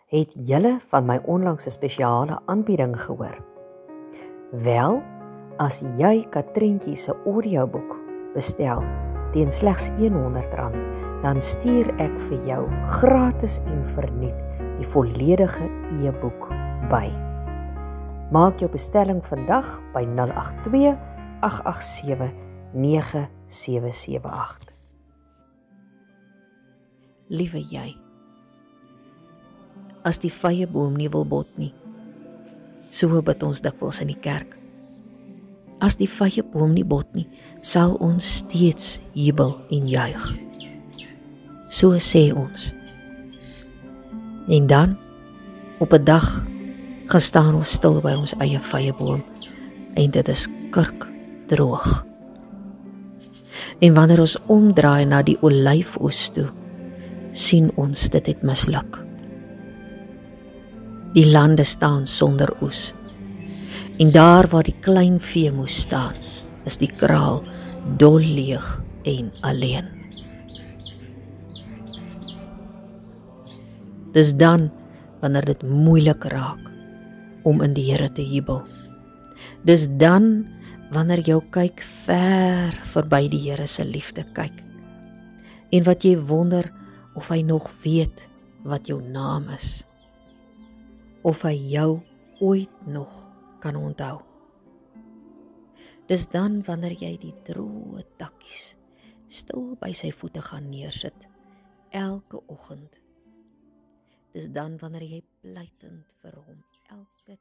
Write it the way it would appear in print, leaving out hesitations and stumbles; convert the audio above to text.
Het julle van my onlangse spesiale aanbieding gehoor? Wel, as jy Katrientjie se audioboek bestel teen slegs R100, dan stuur ek vir jou gratis en verniet die volledige e-boek by. Maak jou bestelling vandag by 082 887 9778. Liewe jy, as die vyeboom nie wil bot nie, so bid ons dikwels in die kerk. As die vyeboom nie bot nie, sal ons steeds jubel en juig. So sê ons. En dan, op 'n dag, gaan staan ons stil by ons eie vyeboom, en dit is kurkdroog. En wanneer ons omdraai na die olyfoes toe, sien ons dit het misluk. Die lande staan sonder oes. En daar waar die klein vee moes staan, is die kraal dol leeg en alleen. Dis dan wanneer dit moeilik raak om in die Here te jubel. Dis dan wanneer jou kyk ver verby die Here se liefde kyk. En wat jy wonder of hy nog weet wat jou naam is. Of hy jou ooit nog kan onthou. Dis dan wanneer jy die droë takkies stil by sy voete gaan neersit, elke oggend. Dis dan wanneer jy pleitend vir hom elke